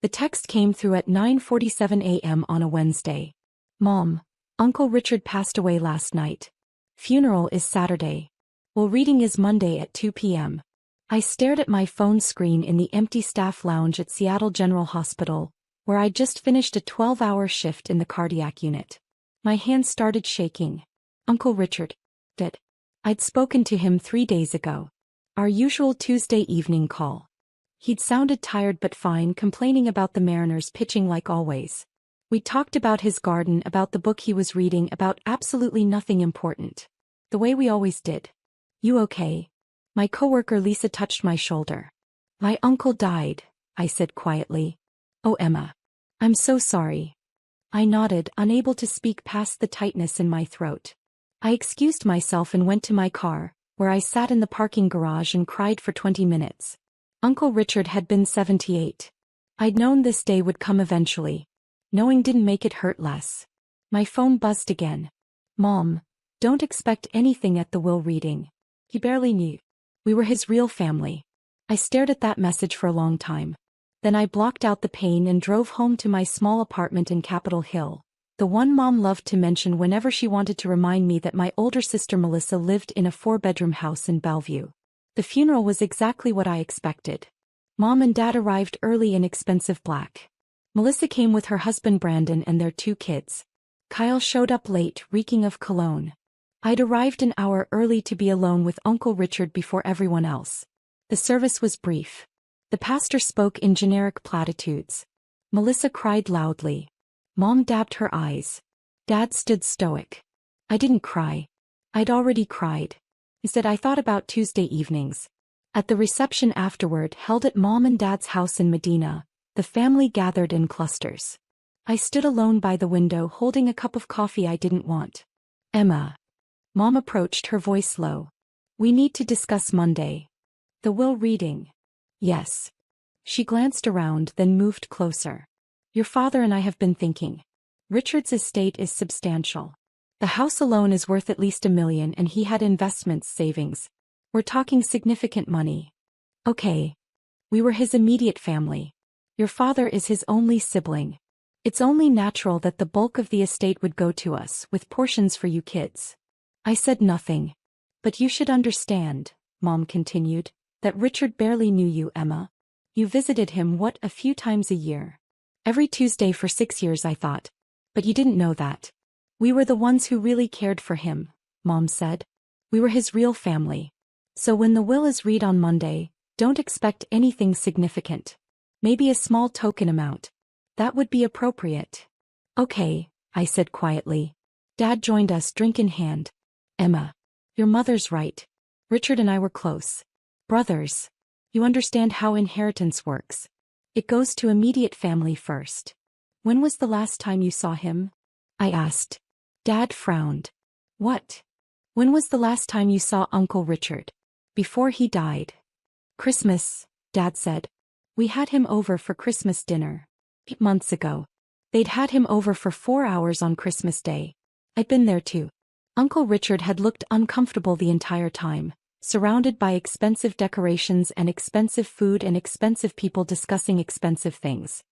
The text came through at 9:47 a.m. on a Wednesday. Mom, Uncle Richard passed away last night. Funeral is Saturday. Will reading is Monday at 2 p.m. I stared at my phone screen in the empty staff lounge at Seattle General Hospital, where I'd just finished a 12-hour shift in the cardiac unit. My hands started shaking. Uncle Richard. Dead. I'd spoken to him 3 days ago. Our usual Tuesday evening call. He'd sounded tired but fine, complaining about the Mariners pitching like always. We talked about his garden, about the book he was reading, about absolutely nothing important. The way we always did. You okay? My coworker Lisa touched my shoulder. My uncle died, I said quietly. Oh, Emma. I'm so sorry. I nodded, unable to speak past the tightness in my throat. I excused myself and went to my car, where I sat in the parking garage and cried for 20 minutes. Uncle Richard had been 78. I'd known this day would come eventually. Knowing didn't make it hurt less. My phone buzzed again. Mom, don't expect anything at the will reading. He barely knew. We were his real family. I stared at that message for a long time. Then I blocked out the pain and drove home to my small apartment in Capitol Hill, the one Mom loved to mention whenever she wanted to remind me that my older sister Melissa lived in a 4-bedroom house in Bellevue. The funeral was exactly what I expected. Mom and Dad arrived early in expensive black. Melissa came with her husband Brandon and their 2 kids. Kyle showed up late, reeking of cologne. I'd arrived an hour early to be alone with Uncle Richard before everyone else. The service was brief. The pastor spoke in generic platitudes. Melissa cried loudly. Mom dabbed her eyes. Dad stood stoic. I didn't cry. I'd already cried. Instead, I thought about Tuesday evenings. At the reception afterward, held at Mom and Dad's house in Medina, the family gathered in clusters. I stood alone by the window holding a cup of coffee I didn't want. Emma. Mom approached, her voice low. We need to discuss Monday. The will reading. Yes. She glanced around, then moved closer. Your father and I have been thinking. Richard's estate is substantial. The house alone is worth at least $1 million, and he had investments, savings. We're talking significant money. Okay. We were his immediate family. Your father is his only sibling. It's only natural that the bulk of the estate would go to us, with portions for you kids. I said nothing. But you should understand, Mom continued, that Richard barely knew you, Emma. You visited him, a few times a year. Every Tuesday for 6 years, I thought. But you didn't know that. We were the ones who really cared for him, Mom said. We were his real family. So when the will is read on Monday, don't expect anything significant. Maybe a small token amount. That would be appropriate. Okay, I said quietly. Dad joined us, drink in hand. Emma. Your mother's right. Richard and I were close. Brothers. You understand how inheritance works. It goes to immediate family first. When was the last time you saw him? I asked. Dad frowned. What? When was the last time you saw Uncle Richard? Before he died. Christmas, Dad said. We had him over for Christmas dinner. 8 months ago. They'd had him over for 4 hours on Christmas Day. I'd been there too. Uncle Richard had looked uncomfortable the entire time, surrounded by expensive decorations and expensive food and expensive people discussing expensive things.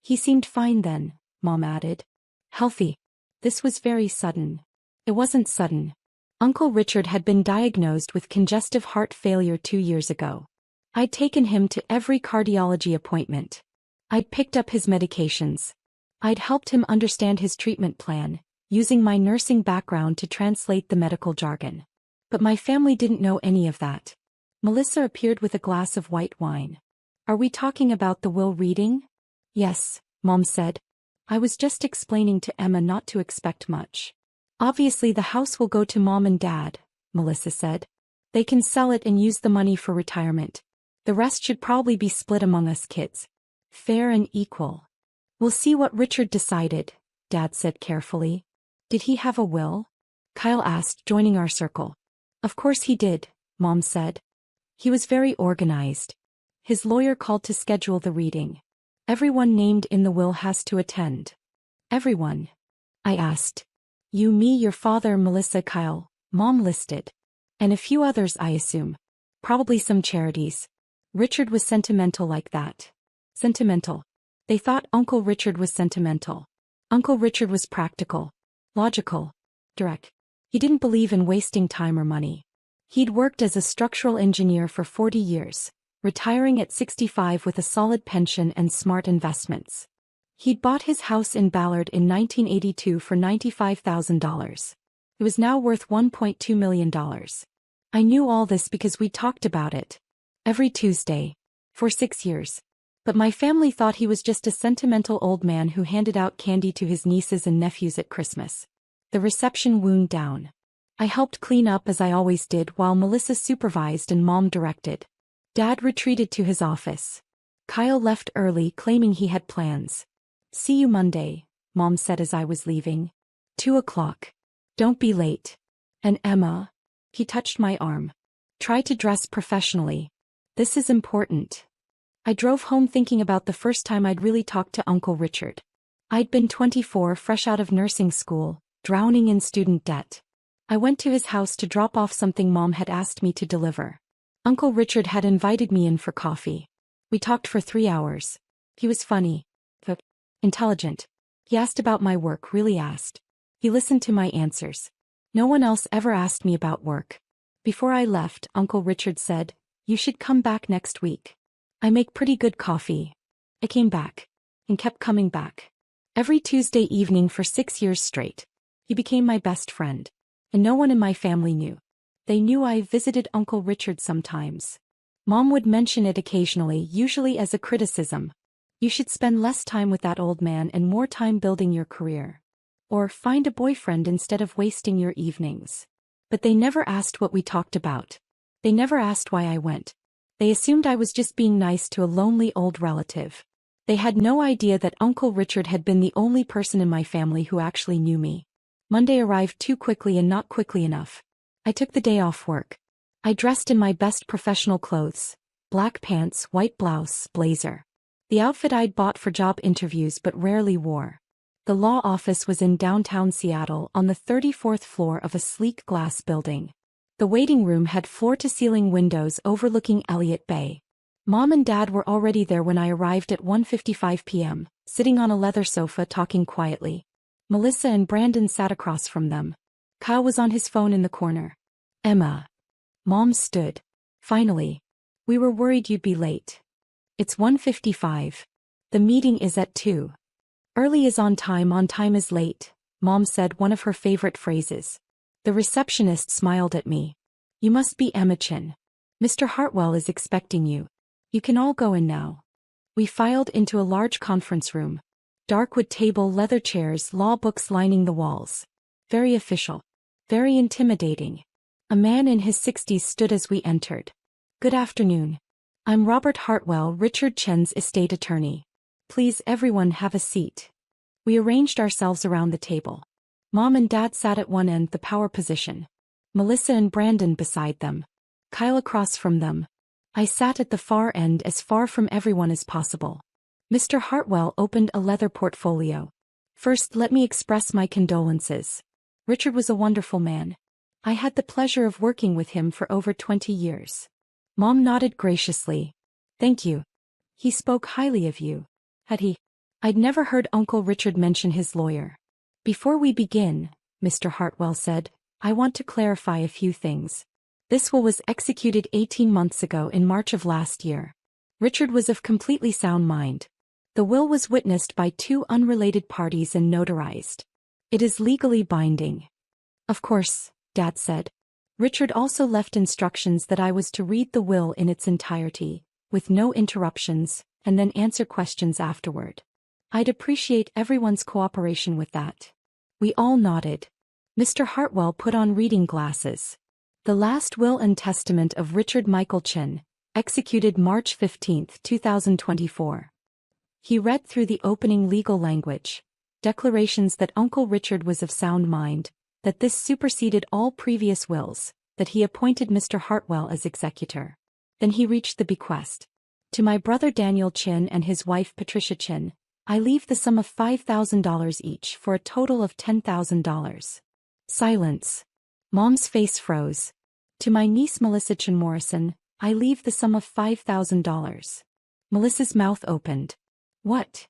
He seemed fine then, Mom added. Healthy. This was very sudden. It wasn't sudden. Uncle Richard had been diagnosed with congestive heart failure 2 years ago. I'd taken him to every cardiology appointment. I'd picked up his medications. I'd helped him understand his treatment plan, using my nursing background to translate the medical jargon. But my family didn't know any of that. Melissa appeared with a glass of white wine. Are we talking about the will reading? Yes, Mom said. I was just explaining to Emma not to expect much. Obviously the house will go to Mom and Dad, Melissa said. They can sell it and use the money for retirement. The rest should probably be split among us kids. Fair and equal. We'll see what Richard decided, Dad said carefully. Did he have a will? Kyle asked, joining our circle. Of course he did, Mom said. He was very organized. His lawyer called to schedule the reading. Everyone named in the will has to attend. Everyone? I asked. You, me, your father, Melissa, Kyle, Mom listed. And a few others, I assume. Probably some charities. Richard was sentimental like that. Sentimental. They thought Uncle Richard was sentimental. Uncle Richard was practical, logical, direct. He didn't believe in wasting time or money. He'd worked as a structural engineer for 40 years, retiring at 65 with a solid pension and smart investments. He'd bought his house in Ballard in 1982 for $95,000. It was now worth $1.2 million. I knew all this because we talked about it every Tuesday for 6 years. But my family thought he was just a sentimental old man who handed out candy to his nieces and nephews at Christmas. The reception wound down. I helped clean up as I always did while Melissa supervised and Mom directed. Dad retreated to his office. Kyle left early, claiming he had plans. "See you Monday," Mom said as I was leaving. 2:00. "Don't be late." "And Emma?" He touched my arm. "Try to dress professionally. This is important." I drove home thinking about the first time I'd really talked to Uncle Richard. I'd been 24, fresh out of nursing school, drowning in student debt. I went to his house to drop off something Mom had asked me to deliver. Uncle Richard had invited me in for coffee. We talked for 3 hours. He was funny, but intelligent. He asked about my work, really asked. He listened to my answers. No one else ever asked me about work. Before I left, Uncle Richard said, "You should come back next week. I make pretty good coffee." I came back. And kept coming back. Every Tuesday evening for 6 years straight. He became my best friend. And no one in my family knew. They knew I visited Uncle Richard sometimes. Mom would mention it occasionally, usually as a criticism. "You should spend less time with that old man and more time building your career. Or find a boyfriend instead of wasting your evenings." But they never asked what we talked about. They never asked why I went. They assumed I was just being nice to a lonely old relative. They had no idea that Uncle Richard had been the only person in my family who actually knew me. Monday arrived too quickly and not quickly enough. I took the day off work. I dressed in my best professional clothes. Black pants, white blouse, blazer. The outfit I'd bought for job interviews but rarely wore. The law office was in downtown Seattle on the 34th floor of a sleek glass building. The waiting room had floor-to-ceiling windows overlooking Elliott Bay. Mom and Dad were already there when I arrived at 1:55 p.m., sitting on a leather sofa talking quietly. Melissa and Brandon sat across from them. Kyle was on his phone in the corner. "Emma." Mom stood. "Finally. We were worried you'd be late." "It's 1:55. The meeting is at 2. Early is on time is late," Mom said, one of her favorite phrases. The receptionist smiled at me. "You must be Emma Chin. Mr. Hartwell is expecting you. You can all go in now." We filed into a large conference room. Dark wood table, leather chairs, law books lining the walls. Very official. Very intimidating. A man in his 60s stood as we entered. "Good afternoon. I'm Robert Hartwell, Richard Chen's estate attorney. Please everyone have a seat." We arranged ourselves around the table. Mom and Dad sat at one end, the power position. Melissa and Brandon beside them. Kyle across from them. I sat at the far end, as far from everyone as possible. Mr. Hartwell opened a leather portfolio. "First, let me express my condolences. Richard was a wonderful man. I had the pleasure of working with him for over 20 years. Mom nodded graciously. "Thank you. He spoke highly of you." Had he? I'd never heard Uncle Richard mention his lawyer. "Before we begin," Mr. Hartwell said, "I want to clarify a few things. This will was executed 18 months ago in March of last year. Richard was of completely sound mind. The will was witnessed by 2 unrelated parties and notarized. It is legally binding." "Of course," Dad said. Richard also left instructions that I was to read the will in its entirety, with no interruptions, and then answer questions afterward. I'd appreciate everyone's cooperation with that. We all nodded. Mr. Hartwell put on reading glasses. "The last will and testament of Richard Michael Chin, executed March 15, 2024. He read through the opening legal language, declarations that Uncle Richard was of sound mind, that this superseded all previous wills, that he appointed Mr. Hartwell as executor. Then he reached the bequest. To my brother Daniel Chin and his wife Patricia Chin, I leave the sum of $5,000 each for a total of $10,000. Silence. Mom's face froze. To my niece Melissa Chin Morrison, I leave the sum of $5,000. Melissa's mouth opened. What?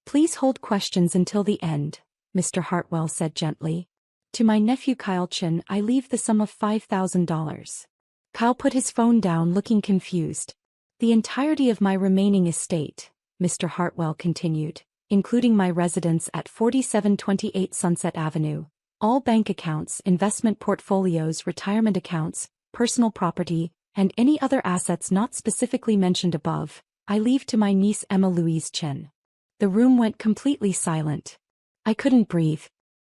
Please hold questions until the end, Mr. Hartwell said gently. To my nephew Kyle Chin I leave the sum of $5,000. Kyle put his phone down looking confused. The entirety of my remaining estate, Mr. Hartwell continued, including my residence at 4728 Sunset Avenue, all bank accounts, investment portfolios, retirement accounts, personal property, and any other assets not specifically mentioned above, I leave to my niece Emma Louise Chin. The room went completely silent. I couldn't breathe.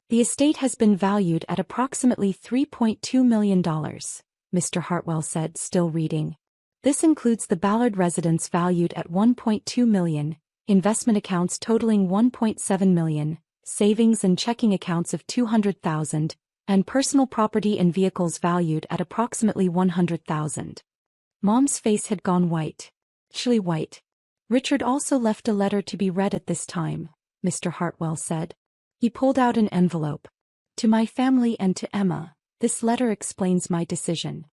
The estate has been valued at approximately $3.2 million, Mr. Hartwell said, still reading. This includes the Ballard residence valued at $1.2 million, investment accounts totaling $1.7 million, savings and checking accounts of $200,000, and personal property and vehicles valued at approximately $100,000. Mom's face had gone white. Chilly white. Richard also left a letter to be read at this time, Mr. Hartwell said. He pulled out an envelope. To my family and to Emma, this letter explains my decision.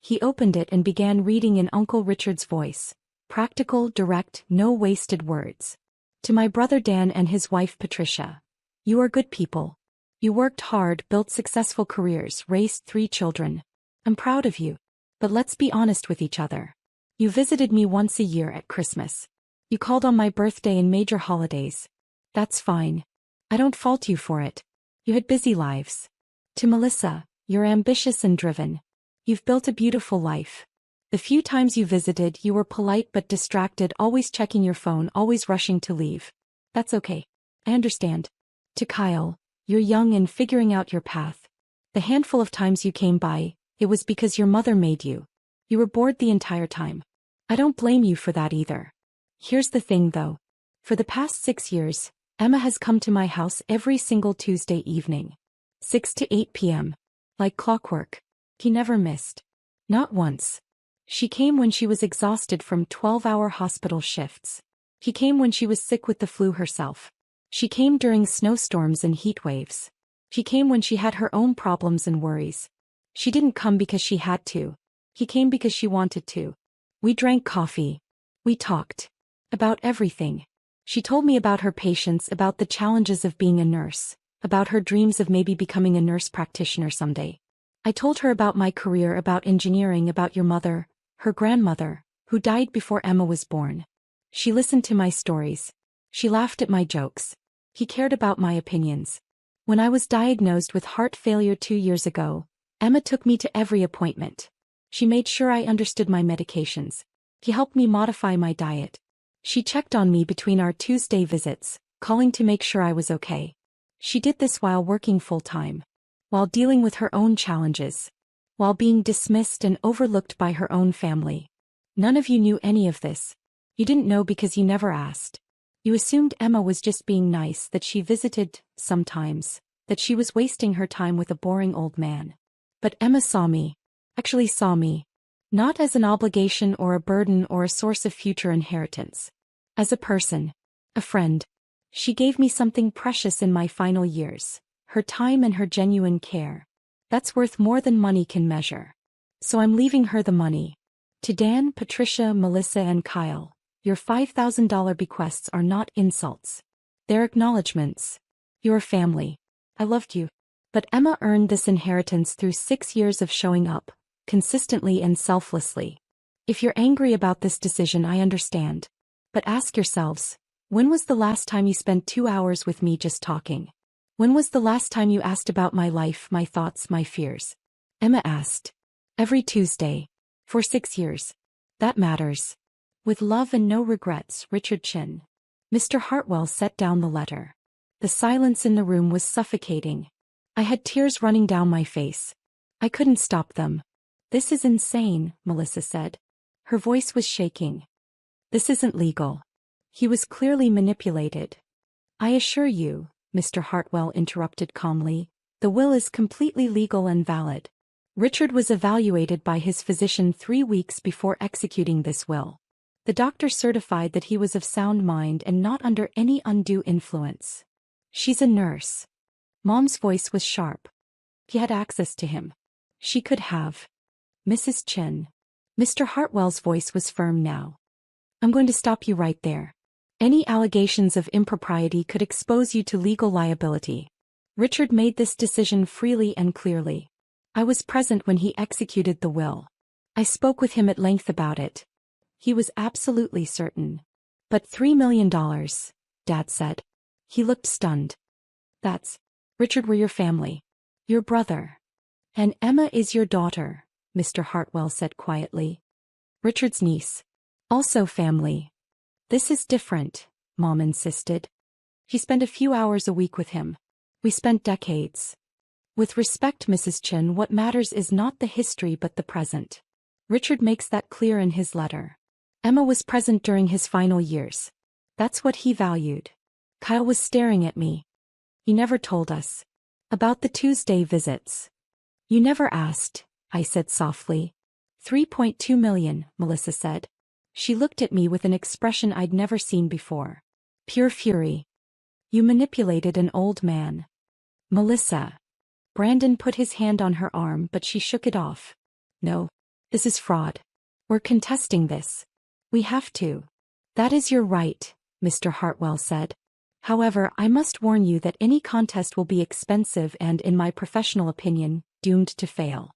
He opened it and began reading in Uncle Richard's voice. Practical, direct, no wasted words. To my brother Dan and his wife Patricia. You are good people. You worked hard, built successful careers, raised 3 children. I'm proud of you. But let's be honest with each other. You visited me once a year at Christmas. You called on my birthday and major holidays. That's fine. I don't fault you for it. You had busy lives. To Melissa, you're ambitious and driven. You've built a beautiful life. The few times you visited, you were polite but distracted, always checking your phone, always rushing to leave. That's okay. I understand. To Kyle, you're young and figuring out your path. The handful of times you came by, it was because your mother made you. You were bored the entire time. I don't blame you for that either. Here's the thing though. For the past 6 years, Emma has come to my house every single Tuesday evening. 6 to 8 p.m. Like clockwork. He never missed. Not once. She came when she was exhausted from 12-hour hospital shifts. He came when she was sick with the flu herself. She came during snowstorms and heat waves. She came when she had her own problems and worries. She didn't come because she had to. He came because she wanted to. We drank coffee. We talked. About everything. She told me about her patients, about the challenges of being a nurse, about her dreams of maybe becoming a nurse practitioner someday. I told her about my career, about engineering, about your mother, her grandmother, who died before Emma was born. She listened to my stories. She laughed at my jokes. He cared about my opinions. When I was diagnosed with heart failure 2 years ago, Emma took me to every appointment. She made sure I understood my medications. He helped me modify my diet. She checked on me between our Tuesday visits, calling to make sure I was okay. She did this while working full-time, while dealing with her own challenges, while being dismissed and overlooked by her own family. None of you knew any of this. You didn't know because you never asked. You assumed Emma was just being nice, that she visited, sometimes, that she was wasting her time with a boring old man. But Emma saw me. Actually saw me. Not as an obligation or a burden or a source of future inheritance. As a person. A friend. She gave me something precious in my final years. Her time and her genuine care. That's worth more than money can measure. So I'm leaving her the money. To Dan, Patricia, Melissa and Kyle, your $5,000 bequests are not insults. They're acknowledgments. You're family. I loved you. But Emma earned this inheritance through 6 years of showing up, consistently and selflessly. If you're angry about this decision, I understand. But ask yourselves, when was the last time you spent 2 hours with me just talking? When was the last time you asked about my life, my thoughts, my fears? Emma asked. Every Tuesday. For 6 years. That matters. With love and no regrets, Richard Chin. Mr. Hartwell set down the letter. The silence in the room was suffocating. I had tears running down my face. I couldn't stop them. This is insane, Melissa said. Her voice was shaking. This isn't legal. He was clearly manipulated. I assure you, Mr. Hartwell interrupted calmly, the will is completely legal and valid. Richard was evaluated by his physician 3 weeks before executing this will. The doctor certified that he was of sound mind and not under any undue influence. She's a nurse. Mom's voice was sharp. He had access to him. She could have. Mrs. Chin. Mr. Hartwell's voice was firm now. I'm going to stop you right there. Any allegations of impropriety could expose you to legal liability. Richard made this decision freely and clearly. I was present when he executed the will. I spoke with him at length about it. He was absolutely certain. But $3 million, Dad said. He looked stunned. That's... Richard, we're your family. Your brother. And Emma is your daughter, Mr. Hartwell said quietly. Richard's niece. Also family. This is different, Mom insisted. She spent a few hours a week with him. We spent decades. With respect, Mrs. Chin, what matters is not the history but the present. Richard makes that clear in his letter. Emma was present during his final years. That's what he valued. Kyle was staring at me. You never told us. About the Tuesday visits. You never asked, I said softly. 3.2 million, Melissa said. She looked at me with an expression I'd never seen before. Pure fury. You manipulated an old man. Melissa. Brandon put his hand on her arm, but she shook it off. No. This is fraud. We're contesting this. We have to. That is your right, Mr. Hartwell said. However, I must warn you that any contest will be expensive and, in my professional opinion, doomed to fail.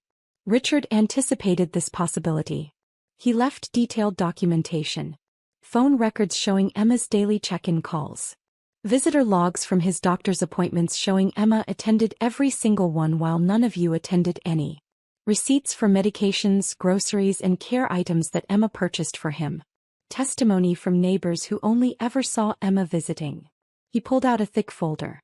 Richard anticipated this possibility. He left detailed documentation. Phone records showing Emma's daily check-in calls. Visitor logs from his doctor's appointments showing Emma attended every single one while none of you attended any. Receipts for medications, groceries, and care items that Emma purchased for him. Testimony from neighbors who only ever saw Emma visiting. He pulled out a thick folder.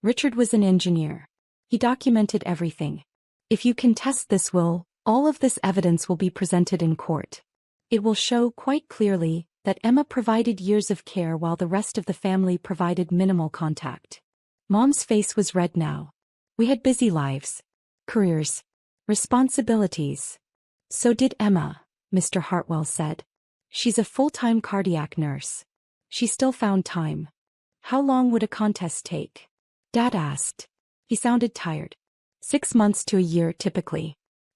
Richard was an engineer. He documented everything. If you contest this will, all of this evidence will be presented in court. It will show quite clearly that Emma provided years of care while the rest of the family provided minimal contact. Mom's face was red now. We had busy lives. Careers. Responsibilities. So did Emma, Mr. Hartwell said. She's a full-time cardiac nurse. She still found time. How long would a contest take? Dad asked. He sounded tired. 6 months to a year typically.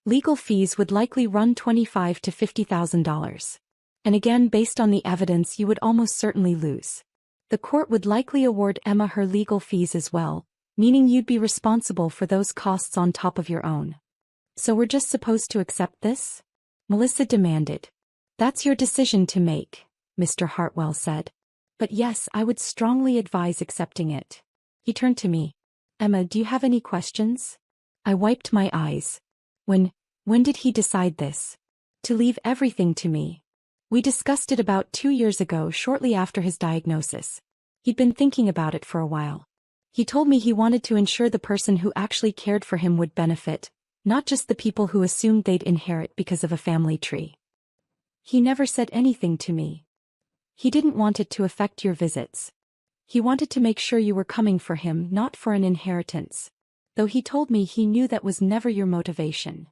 Legal fees would likely run $25,000 to $50,000. And again, based on the evidence, you would almost certainly lose. The court would likely award Emma her legal fees as well, meaning you'd be responsible for those costs on top of your own. So we're just supposed to accept this? Melissa demanded. That's your decision to make, Mr. Hartwell said. But yes, I would strongly advise accepting it. He turned to me. Emma, do you have any questions? I wiped my eyes. When did he decide this? To leave everything to me. We discussed it about 2 years ago, shortly after his diagnosis. He'd been thinking about it for a while. He told me he wanted to ensure the person who actually cared for him would benefit, not just the people who assumed they'd inherit because of a family tree. He never said anything to me. He didn't want it to affect your visits. He wanted to make sure you were coming for him, not for an inheritance. Though he told me he knew that was never your motivation.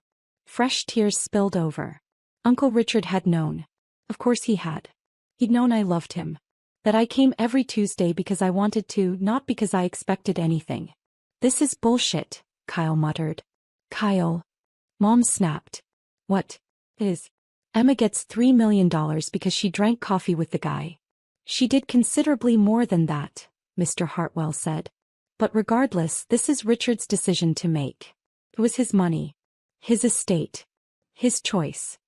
Fresh tears spilled over. Uncle Richard had known. Of course he had. He'd known I loved him. That I came every Tuesday because I wanted to, not because I expected anything. This is bullshit, Kyle muttered. Kyle. Mom snapped. What is? Emma gets $3 million because she drank coffee with the guy. She did considerably more than that, Mr. Hartwell said. But regardless, this is Richard's decision to make. It was his money. His estate. His choice.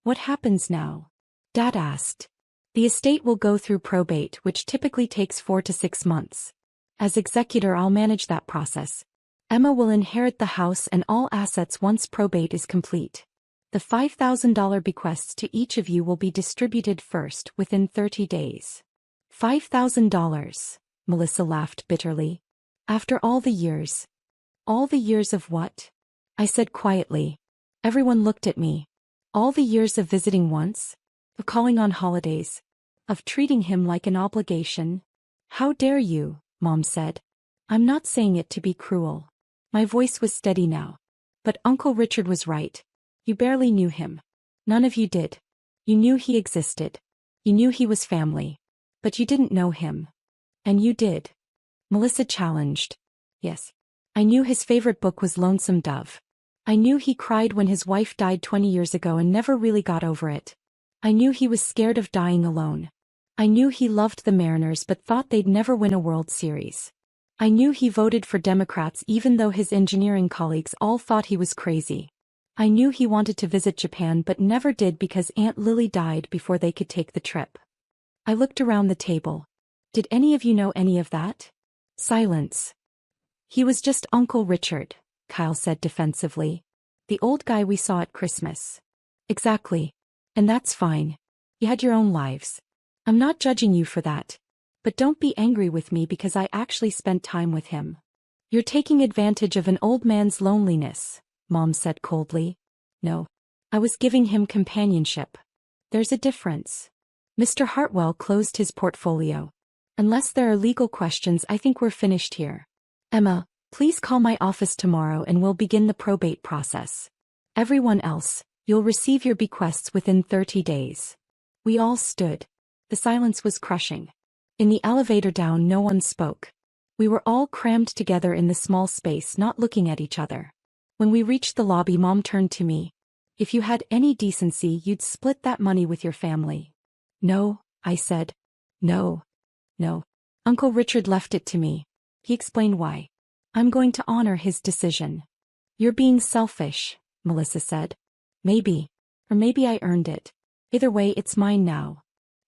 What happens now? Dad asked. The estate will go through probate, which typically takes 4 to 6 months. As executor, I'll manage that process. Emma will inherit the house and all assets once probate is complete. The $5,000 bequests to each of you will be distributed first, within 30 days. $5,000, Melissa laughed bitterly. After all the years. All the years of what? I said quietly. Everyone looked at me. All the years of visiting once? Of calling on holidays? Of treating him like an obligation? How dare you, Mom said. I'm not saying it to be cruel. My voice was steady now. But Uncle Richard was right. You barely knew him. None of you did. You knew he existed. You knew he was family. But you didn't know him. And you did. Melissa challenged. Yes. I knew his favorite book was Lonesome Dove. I knew he cried when his wife died 20 years ago and never really got over it. I knew he was scared of dying alone. I knew he loved the Mariners but thought they'd never win a World Series. I knew he voted for Democrats even though his engineering colleagues all thought he was crazy. I knew he wanted to visit Japan but never did because Aunt Lily died before they could take the trip. I looked around the table. Did any of you know any of that? Silence. He was just Uncle Richard, Kyle said defensively. The old guy we saw at Christmas. Exactly. And that's fine. You had your own lives. I'm not judging you for that. But don't be angry with me because I actually spent time with him. You're taking advantage of an old man's loneliness, Mom said coldly. No. I was giving him companionship. There's a difference. Mr. Hartwell closed his portfolio. Unless there are legal questions, I think we're finished here. Emma, please call my office tomorrow and we'll begin the probate process. Everyone else, you'll receive your bequests within 30 days. We all stood. The silence was crushing. In the elevator down, no one spoke. We were all crammed together in the small space, not looking at each other. When we reached the lobby, Mom turned to me. If you had any decency, you'd split that money with your family. No, I said. No. Uncle Richard left it to me. He explained why. I'm going to honor his decision. You're being selfish, Melissa said. Maybe. Or maybe I earned it. Either way, it's mine now.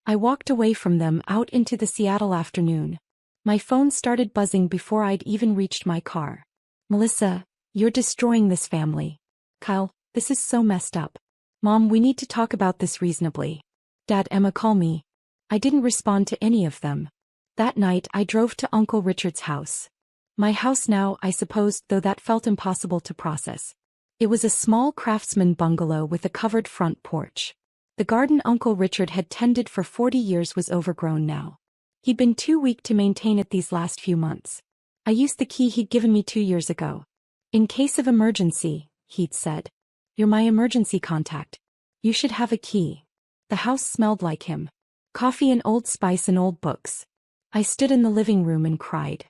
I walked away from them out into the Seattle afternoon. My phone started buzzing before I'd even reached my car. Melissa, you're destroying this family. Kyle, this is so messed up. Mom, we need to talk about this reasonably. Dad, Emma, call me. I didn't respond to any of them. That night I drove to Uncle Richard's house. My house now, I suppose, though that felt impossible to process. It was a small craftsman bungalow with a covered front porch. The garden Uncle Richard had tended for 40 years was overgrown now. He'd been too weak to maintain it these last few months. I used the key he'd given me 2 years ago. In case of emergency, he'd said. You're my emergency contact. You should have a key. The house smelled like him. Coffee and Old Spice and old books. I stood in the living room and cried.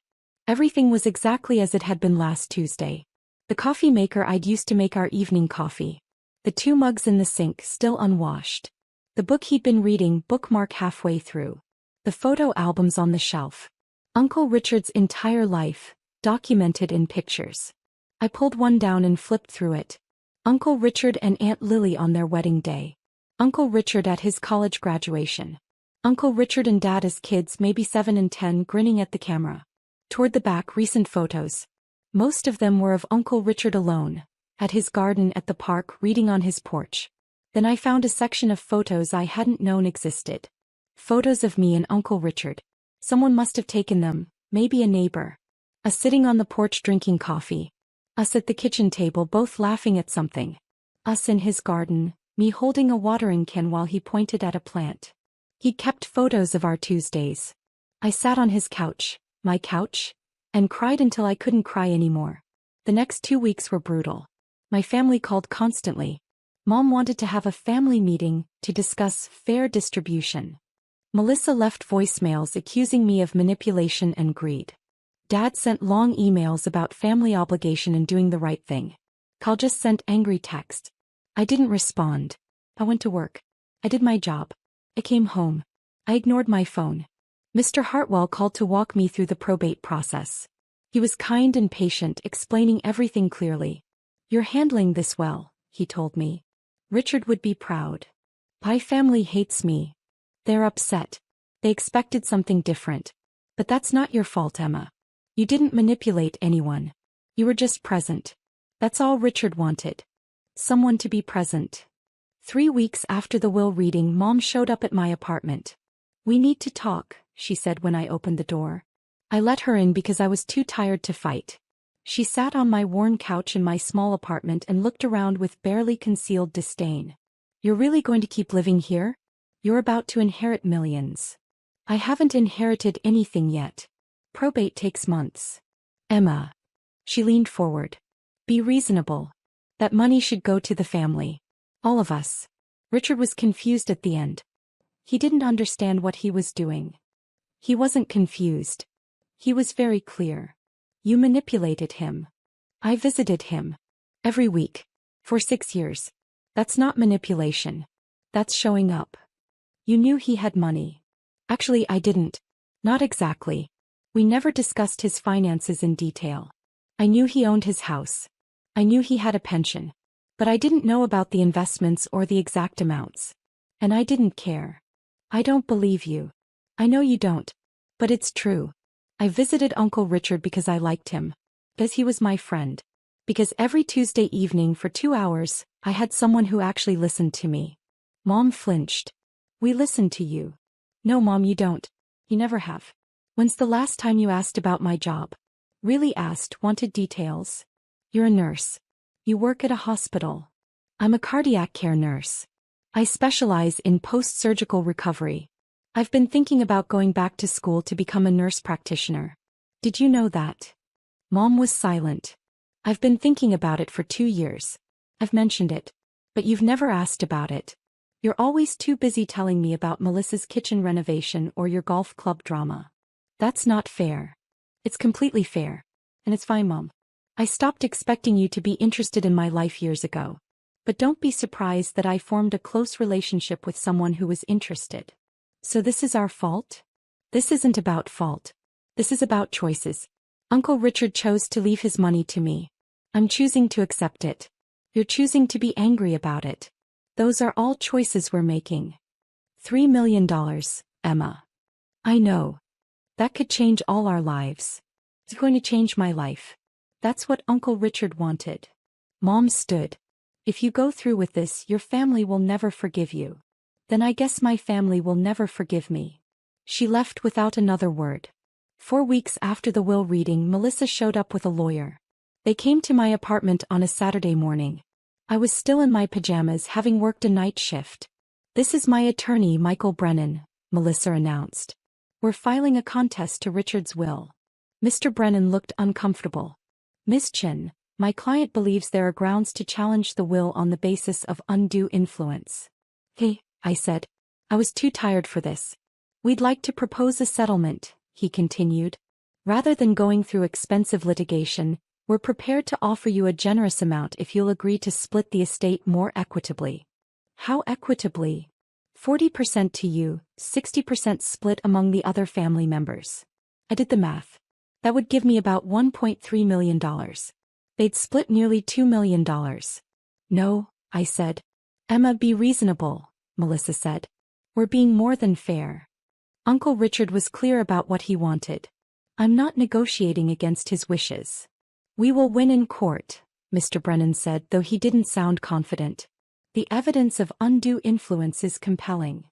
Everything was exactly as it had been last Tuesday. The coffee maker I'd used to make our evening coffee. The 2 mugs in the sink still unwashed. The book he'd been reading, bookmark halfway through. The photo albums on the shelf. Uncle Richard's entire life, documented in pictures. I pulled one down and flipped through it. Uncle Richard and Aunt Lily on their wedding day. Uncle Richard at his college graduation. Uncle Richard and Dad as kids, maybe 7 and 10, grinning at the camera. Toward the back, recent photos. Most of them were of Uncle Richard alone, at his garden at the park, reading on his porch. Then I found a section of photos I hadn't known existed. Photos of me and Uncle Richard. Someone must have taken them, maybe a neighbor. Us sitting on the porch drinking coffee. Us at the kitchen table both laughing at something. Us in his garden, me holding a watering can while he pointed at a plant. He'd kept photos of our Tuesdays. I sat on his couch, my couch, and cried until I couldn't cry anymore. The next 2 weeks were brutal. My family called constantly. Mom wanted to have a family meeting to discuss fair distribution. Melissa left voicemails accusing me of manipulation and greed. Dad sent long emails about family obligation and doing the right thing. Kyle just sent angry text. I didn't respond. I went to work. I did my job. I came home. I ignored my phone. Mr. Hartwell called to walk me through the probate process. He was kind and patient, explaining everything clearly. You're handling this well, he told me. Richard would be proud. My family hates me. They're upset. They expected something different. But that's not your fault, Emma. You didn't manipulate anyone. You were just present. That's all Richard wanted. Someone to be present. 3 weeks after the will reading, Mom showed up at my apartment. We need to talk, she said when I opened the door. I let her in because I was too tired to fight. She sat on my worn couch in my small apartment and looked around with barely concealed disdain. You're really going to keep living here? You're about to inherit millions. I haven't inherited anything yet. Probate takes months. Emma. She leaned forward. Be reasonable. That money should go to the family. All of us. Richard was confused at the end. He didn't understand what he was doing. He wasn't confused. He was very clear. You manipulated him. I visited him. Every week. For 6 years. That's not manipulation. That's showing up. You knew he had money. Actually, I didn't. Not exactly. We never discussed his finances in detail. I knew he owned his house. I knew he had a pension. But I didn't know about the investments or the exact amounts. And I didn't care. I don't believe you. I know you don't. But it's true. I visited Uncle Richard because I liked him. Because he was my friend. Because every Tuesday evening for 2 hours, I had someone who actually listened to me. Mom flinched. We listen to you. No, Mom, you don't. You never have. When's the last time you asked about my job? Really asked, wanted details? You're a nurse. You work at a hospital. I'm a cardiac care nurse. I specialize in post-surgical recovery. I've been thinking about going back to school to become a nurse practitioner. Did you know that? Mom was silent. I've been thinking about it for 2 years. I've mentioned it. But you've never asked about it. You're always too busy telling me about Melissa's kitchen renovation or your golf club drama. That's not fair. It's completely fair. And it's fine, Mom. I stopped expecting you to be interested in my life years ago. But don't be surprised that I formed a close relationship with someone who was interested. So this is our fault? This isn't about fault. This is about choices. Uncle Richard chose to leave his money to me. I'm choosing to accept it. You're choosing to be angry about it. Those are all choices we're making. $3 million, Emma. I know. That could change all our lives. It's going to change my life. That's what Uncle Richard wanted. Mom stood. If you go through with this, your family will never forgive you. Then I guess my family will never forgive me. She left without another word. 4 weeks after the will reading, Melissa showed up with a lawyer. They came to my apartment on a Saturday morning. I was still in my pajamas, having worked a night shift. This is my attorney, Michael Brennan, Melissa announced. We're filing a contest to Richard's will. Mr. Brennan looked uncomfortable. Miss Chin, my client believes there are grounds to challenge the will on the basis of undue influence. Hey, I said. I was too tired for this. We'd like to propose a settlement, he continued. Rather than going through expensive litigation, we're prepared to offer you a generous amount if you'll agree to split the estate more equitably. How equitably? 40% to you, 60% split among the other family members. I did the math. That would give me about $1.3 million. They'd split nearly $2 million. No, I said. Emma, be reasonable, Melissa said. We're being more than fair. Uncle Richard was clear about what he wanted. I'm not negotiating against his wishes. We will win in court, Mr. Brennan said, though he didn't sound confident. The evidence of undue influence is compelling.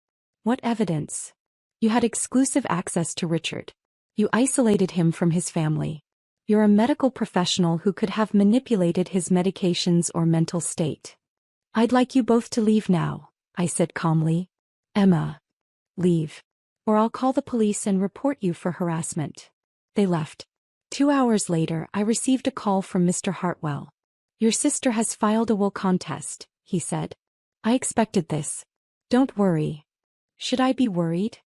What evidence? You had exclusive access to Richard. You isolated him from his family. You're a medical professional who could have manipulated his medications or mental state. I'd like you both to leave now, I said calmly. Emma. Leave. Or I'll call the police and report you for harassment. They left. 2 hours later, I received a call from Mr. Hartwell. Your sister has filed a will contest, he said. I expected this. Don't worry. Should I be worried?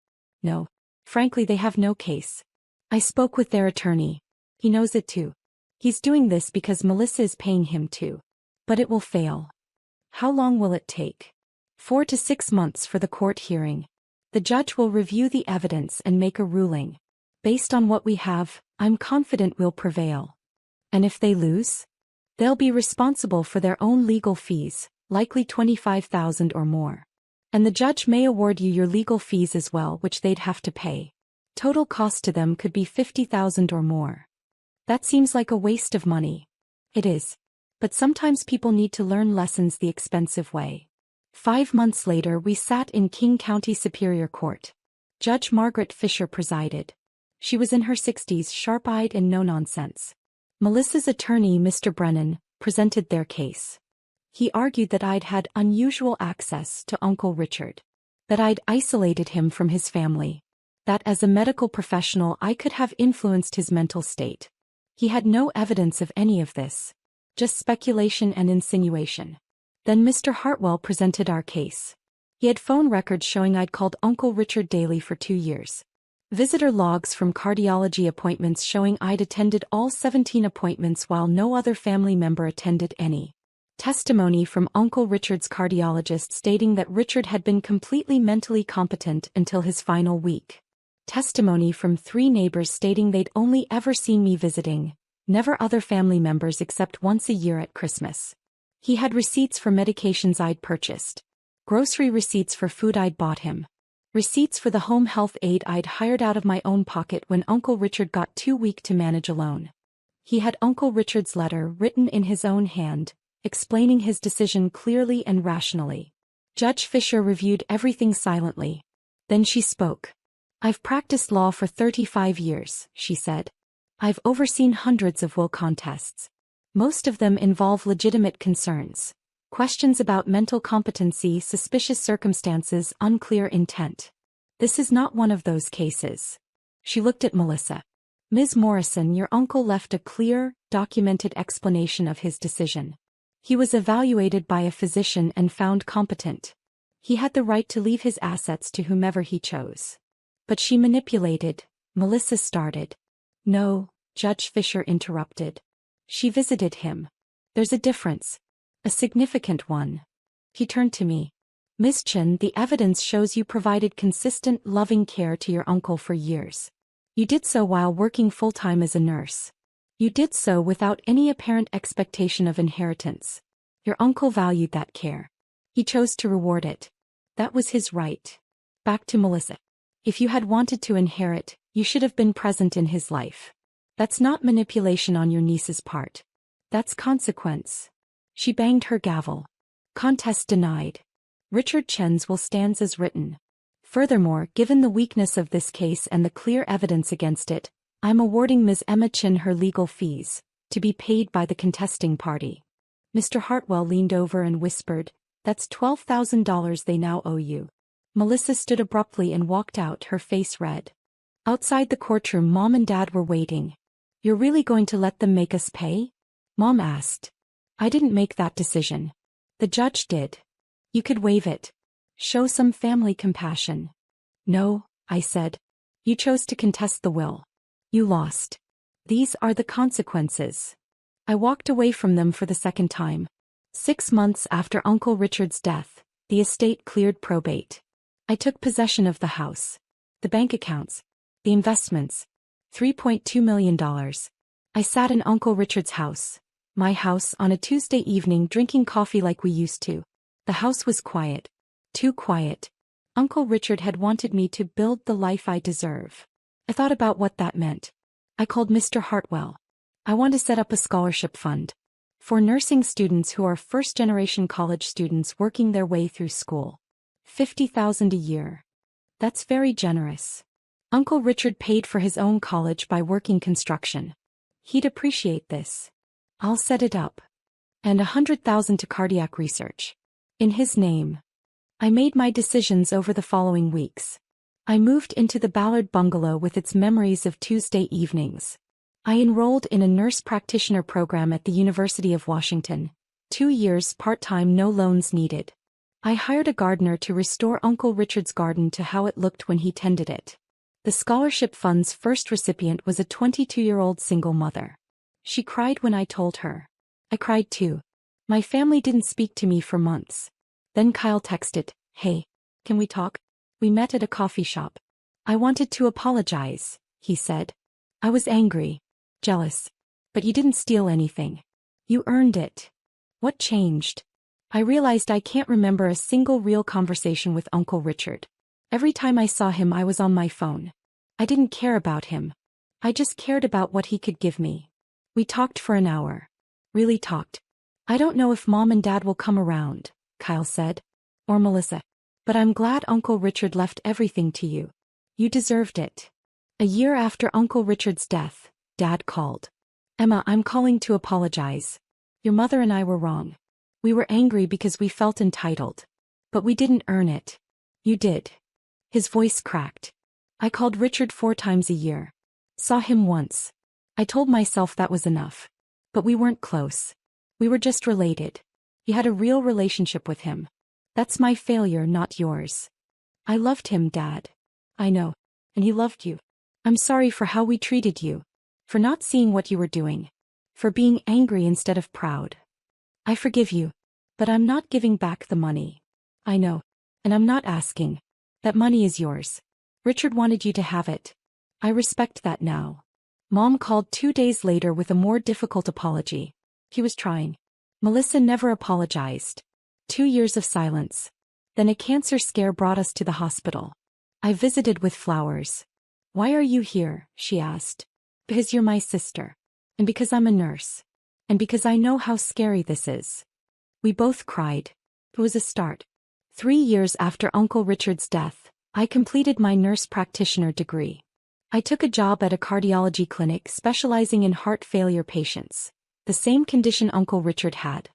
No. Frankly, they have no case. I spoke with their attorney. He knows it too. He's doing this because Melissa is paying him to. But it will fail. How long will it take? 4 to 6 months for the court hearing. The judge will review the evidence and make a ruling. Based on what we have, I'm confident we'll prevail. And if they lose? They'll be responsible for their own legal fees, likely $25,000 or more. And the judge may award you your legal fees as well, which they'd have to pay. Total cost to them could be $50,000 or more. That seems like a waste of money. It is. But sometimes people need to learn lessons the expensive way. 5 months later, we sat in King County Superior Court. Judge Margaret Fisher presided. She was in her 60s, sharp-eyed and no-nonsense. Melissa's attorney, Mr. Brennan, presented their case. He argued that I'd had unusual access to Uncle Richard. That I'd isolated him from his family. That as a medical professional I could have influenced his mental state. He had no evidence of any of this. Just speculation and insinuation. Then Mr. Hartwell presented our case. He had phone records showing I'd called Uncle Richard daily for 2 years. Visitor logs from cardiology appointments showing I'd attended all 17 appointments while no other family member attended any. Testimony from Uncle Richard's cardiologist stating that Richard had been completely mentally competent until his final week. Testimony from 3 neighbors stating they'd only ever seen me visiting, never other family members except once a year at Christmas. He had receipts for medications I'd purchased, grocery receipts for food I'd bought him, receipts for the home health aide I'd hired out of my own pocket when Uncle Richard got too weak to manage alone. He had Uncle Richard's letter written in his own hand, explaining his decision clearly and rationally. Judge Fisher reviewed everything silently. Then she spoke. "I've practiced law for 35 years, she said. I've overseen hundreds of will contests. Most of them involve legitimate concerns. Questions about mental competency, suspicious circumstances, unclear intent. This is not one of those cases." She looked at Melissa. "Ms. Morrison, your uncle left a clear, documented explanation of his decision. He was evaluated by a physician and found competent. He had the right to leave his assets to whomever he chose." "But she manipulated," Melissa started. "No," Judge Fisher interrupted. "She visited him. There's a difference. A significant one." He turned to me. "Ms. Chen, the evidence shows you provided consistent, loving care to your uncle for years. You did so while working full-time as a nurse. You did so without any apparent expectation of inheritance. Your uncle valued that care. He chose to reward it. That was his right." Back to Melissa. "If you had wanted to inherit, you should have been present in his life. That's not manipulation on your niece's part. That's consequence." She banged her gavel. "Contest denied. Richard Chen's will stands as written. Furthermore, given the weakness of this case and the clear evidence against it, I'm awarding Ms. Emma Chen her legal fees, to be paid by the contesting party." Mr. Hartwell leaned over and whispered, "That's $12,000 they now owe you." Melissa stood abruptly and walked out, her face red. Outside the courtroom, Mom and Dad were waiting. "You're really going to let them make us pay?" Mom asked. "I didn't make that decision. The judge did. You could waive it. Show some family compassion." "No," I said. "You chose to contest the will. You lost. These are the consequences." I walked away from them for the second time. 6 months after Uncle Richard's death, the estate cleared probate. I took possession of the house, the bank accounts, the investments, $3.2 million. I sat in Uncle Richard's house, my house, on a Tuesday evening drinking coffee like we used to. The house was quiet. Too quiet. Uncle Richard had wanted me to build the life I deserve. I thought about what that meant. I called Mr. Hartwell. "I want to set up a scholarship fund for nursing students who are first-generation college students working their way through school. $50,000 a year. That's very generous. Uncle Richard paid for his own college by working construction. He'd appreciate this. I'll set it up. And $100,000 to cardiac research. In his name." I made my decisions over the following weeks. I moved into the Ballard bungalow with its memories of Tuesday evenings. I enrolled in a nurse practitioner program at the University of Washington. 2 years part-time, no loans needed. I hired a gardener to restore Uncle Richard's garden to how it looked when he tended it. The scholarship fund's first recipient was a 22-year-old single mother. She cried when I told her. I cried too. My family didn't speak to me for months. Then Kyle texted, "Hey, can we talk?" We met at a coffee shop. "I wanted to apologize," he said. "I was angry, jealous. But you didn't steal anything. You earned it." What changed? I realized I can't remember a single real conversation with Uncle Richard. Every time I saw him, I was on my phone. I didn't care about him. I just cared about what he could give me. We talked for an hour. Really talked. "I don't know if Mom and Dad will come around," Kyle said. "Or Melissa. But I'm glad Uncle Richard left everything to you. You deserved it." A year after Uncle Richard's death, Dad called. "Emma, I'm calling to apologize. Your mother and I were wrong. We were angry because we felt entitled. But we didn't earn it. You did." His voice cracked. "I called Richard 4 times a year. Saw him once. I told myself that was enough. But we weren't close. We were just related. You had a real relationship with him. That's my failure, not yours. I loved him, Dad. I know. And he loved you. I'm sorry for how we treated you. For not seeing what you were doing. For being angry instead of proud." I forgive you. But I'm not giving back the money. I know. And I'm not asking. That money is yours. Richard wanted you to have it. I respect that now. Mom called 2 days later with a more difficult apology. He was trying. Melissa never apologized. 2 years of silence. Then a cancer scare brought us to the hospital. I visited with flowers. Why are you here? She asked. Because you're my sister. And because I'm a nurse. And because I know how scary this is. We both cried. It was a start. 3 years after Uncle Richard's death, I completed my nurse practitioner degree. I took a job at a cardiology clinic specializing in heart failure patients, the same condition Uncle Richard had.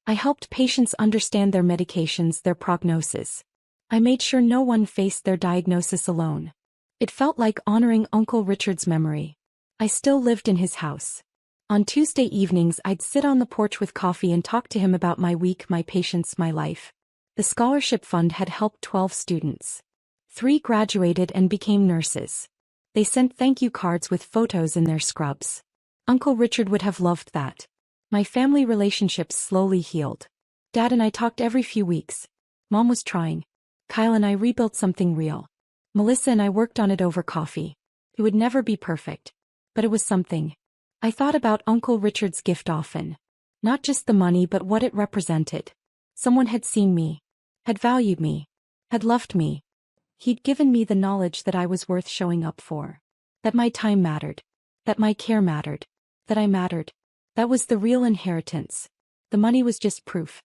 I helped patients understand their medications, their prognosis. I made sure no one faced their diagnosis alone. It felt like honoring Uncle Richard's memory. I still lived in his house. On Tuesday evenings I'd sit on the porch with coffee and talk to him about my week, my patients, my life. The scholarship fund had helped 12 students. 3 graduated and became nurses. They sent thank you cards with photos in their scrubs. Uncle Richard would have loved that. My family relationships slowly healed. Dad and I talked every few weeks. Mom was trying. Kyle and I rebuilt something real. Melissa and I worked on it over coffee. It would never be perfect. But it was something. I thought about Uncle Richard's gift often. Not just the money but what it represented. Someone had seen me. Had valued me. Had loved me. He'd given me the knowledge that I was worth showing up for. That my time mattered. That my care mattered. That I mattered. That was the real inheritance. The money was just proof.